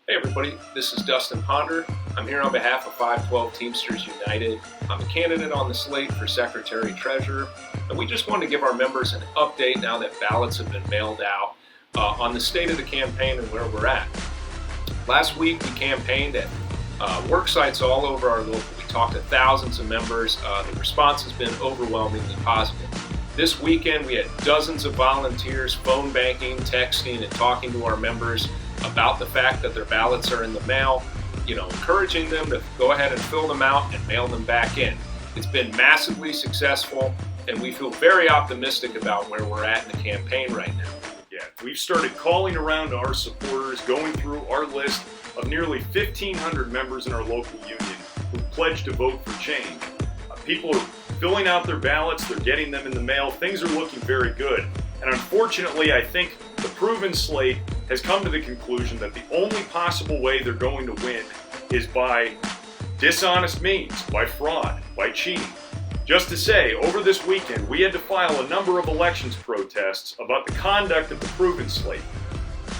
Hey everybody, this is Dustin Ponder. I'm here on behalf of 512 Teamsters United. I'm a candidate on the slate for Secretary Treasurer, and we just wanted to give our members an update now that ballots have been mailed out on the state of the campaign and where we're at. Last week we campaigned at work sites all over our local. We talked to thousands of members. The response has been overwhelmingly positive. This weekend we had dozens of volunteers phone banking, texting, and talking to our members about the fact that their ballots are in the mail, encouraging them to go ahead and fill them out and mail them back in. It's been massively successful, and we feel very optimistic about where we're at in the campaign right now. Yeah, we've started calling around to our supporters, going through our list of nearly 1,500 members in our local union who pledged to vote for change. People are filling out their ballots, they're getting them in the mail, things are looking very good. And unfortunately, I think the Proven Slate has come to the conclusion that the only possible way they're going to win is by dishonest means, by fraud, by cheating. Just to say, over this weekend, we had to file a number of elections protests about the conduct of the Proven Slate.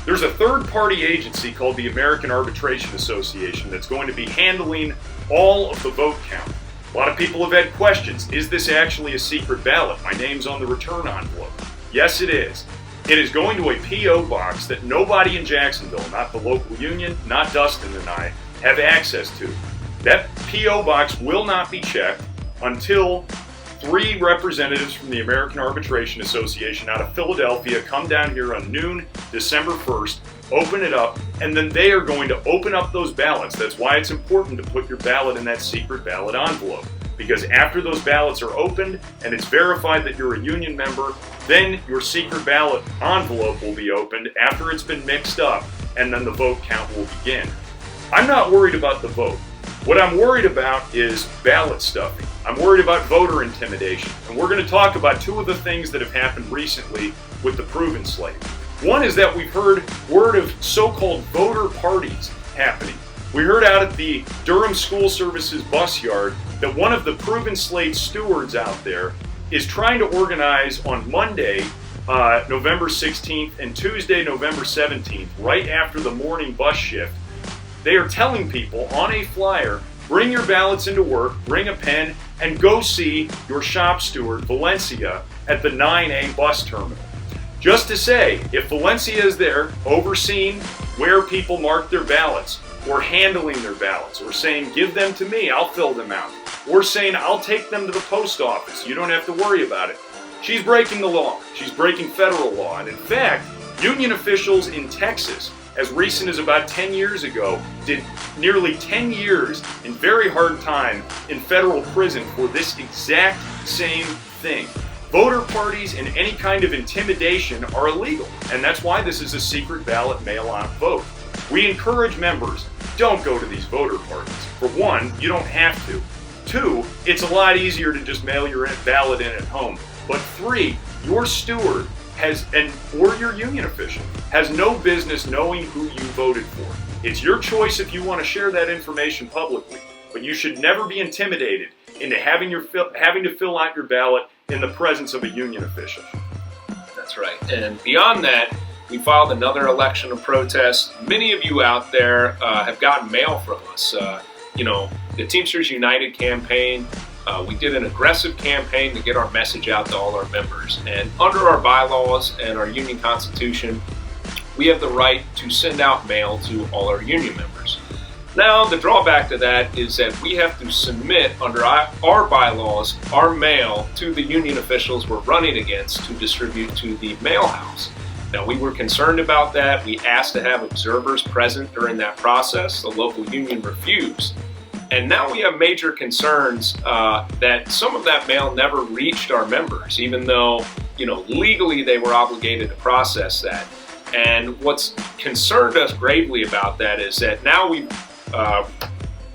There's a third-party agency called the American Arbitration Association that's going to be handling all of the vote count. A lot of people have had questions. Is this actually a secret ballot? My name's on the return envelope. Yes, it is. It is going to a P.O. box that nobody in Jacksonville, not the local union, not Dustin and I, have access to. That P.O. box will not be checked until 3 representatives from the American Arbitration Association out of Philadelphia come down here on noon, December 1st, open it up, and then they are going to open up those ballots. That's why it's important to put your ballot in that secret ballot envelope. Because after those ballots are opened and it's verified that you're a union member, then your secret ballot envelope will be opened after it's been mixed up, and then the vote count will begin. I'm not worried about the vote. What I'm worried about is ballot stuffing. I'm worried about voter intimidation. And we're going to talk about 2 of the things that have happened recently with the Proven Slate. One is that we've heard word of so-called voter parties happening. We heard out at the Durham School Services bus yard that one of the Proven Slate stewards out there is trying to organize on Monday, November 16th and Tuesday, November 17th, right after the morning bus shift. They are telling people on a flyer, bring your ballots into work, bring a pen, and go see your shop steward, Valencia, at the 9A bus terminal. Just to say, if Valencia is there overseeing where people mark their ballots, or handling their ballots, or saying, give them to me, I'll fill them out, or saying, I'll take them to the post office, you don't have to worry about it, she's breaking the law. She's breaking federal law. And in fact, union officials in Texas, as recent as about 10 years ago, did nearly 10 years in very hard time in federal prison for this exact same thing. Voter parties and any kind of intimidation are illegal, and that's why this is a secret ballot mail-out vote. We encourage members, don't go to these voter parties. For one, you don't have to. 2, it's a lot easier to just mail your ballot in at home. But 3, your steward or your union official has no business knowing who you voted for. It's your choice if you want to share that information publicly, but you should never be intimidated into having to fill out your ballot in the presence of a union official. That's right. And beyond that, we filed another election of protest. Many of you out there have gotten mail from us. The Teamsters United campaign, we did an aggressive campaign to get our message out to all our members. And under our bylaws and our union constitution, we have the right to send out mail to all our union members. Now, the drawback to that is that we have to submit under our bylaws our mail to the union officials we're running against to distribute to the mail house. Now, we were concerned about that. We asked to have observers present during that process. The local union refused. And now we have major concerns that some of that mail never reached our members, even though, legally they were obligated to process that. And what's concerned us gravely about that is that now we've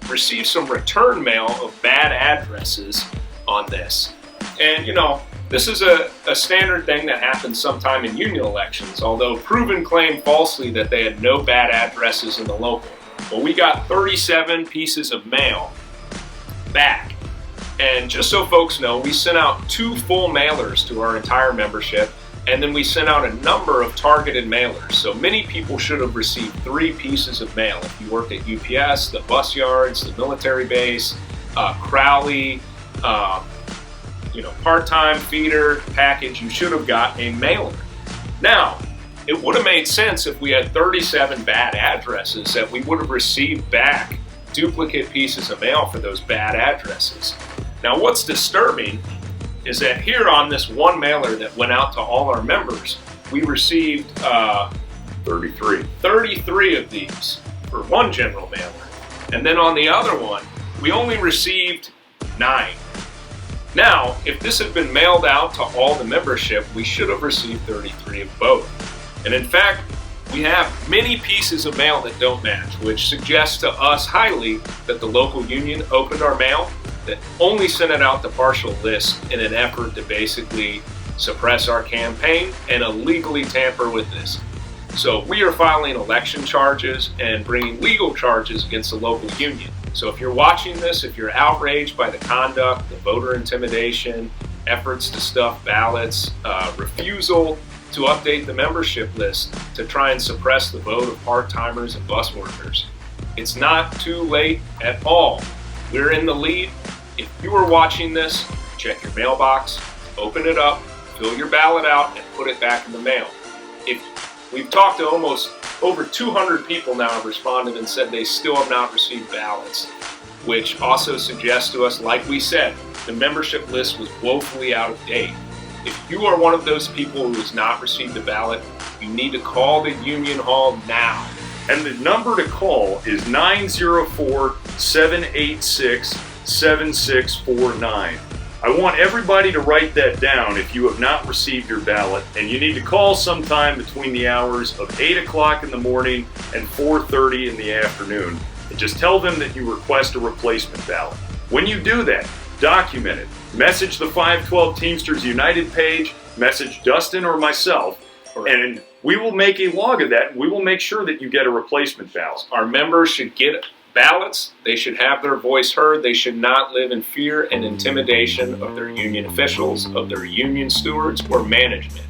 received some return mail of bad addresses on this. And, this is a standard thing that happens sometime in union elections, although Proven claimed falsely that they had no bad addresses in the local. Well, we got 37 pieces of mail back. And just so folks know, we sent out 2 full mailers to our entire membership And then we sent out a number of targeted mailers. So many people should have received 3 pieces of mail. If you worked at UPS, the bus yards, the military base, Crowley, part-time feeder package, you should have got a mailer. Now, it would have made sense if we had 37 bad addresses that we would have received back duplicate pieces of mail for those bad addresses. Now, what's disturbing is that here on this one mailer that went out to all our members, we received 33 of these for one general mailer. And then on the other one, we only received 9. Now, if this had been mailed out to all the membership, we should have received 33 of both. And in fact, we have many pieces of mail that don't match, which suggests to us highly that the local union opened our mail, that only sent it out to partial lists in an effort to basically suppress our campaign and illegally tamper with this. So we are filing election charges and bringing legal charges against the local union. So if you're watching this, if you're outraged by the conduct, the voter intimidation, efforts to stuff ballots, refusal to update the membership list to try and suppress the vote of part-timers and bus workers, it's not too late at all. We're in the lead. If you are watching this, check your mailbox, open it up, fill your ballot out, and put it back in the mail. If we've talked to almost over 200 people now have responded and said they still have not received ballots, which also suggests to us, like we said, the membership list was woefully out of date. If you are one of those people who has not received a ballot, you need to call the union hall now. And the number to call is 904-786-7649. I want everybody to write that down if you have not received your ballot, and you need to call sometime between the hours of 8 o'clock in the morning and 4:30 in the afternoon, and just tell them that you request a replacement ballot. When you do that, document it. Message the 512 Teamsters United page, message Dustin or myself, and we will make a log of that, and we will make sure that you get a replacement ballot. Our members should get ballots. They should have their voice heard. They should not live in fear and intimidation of their union officials, of their union stewards, or management.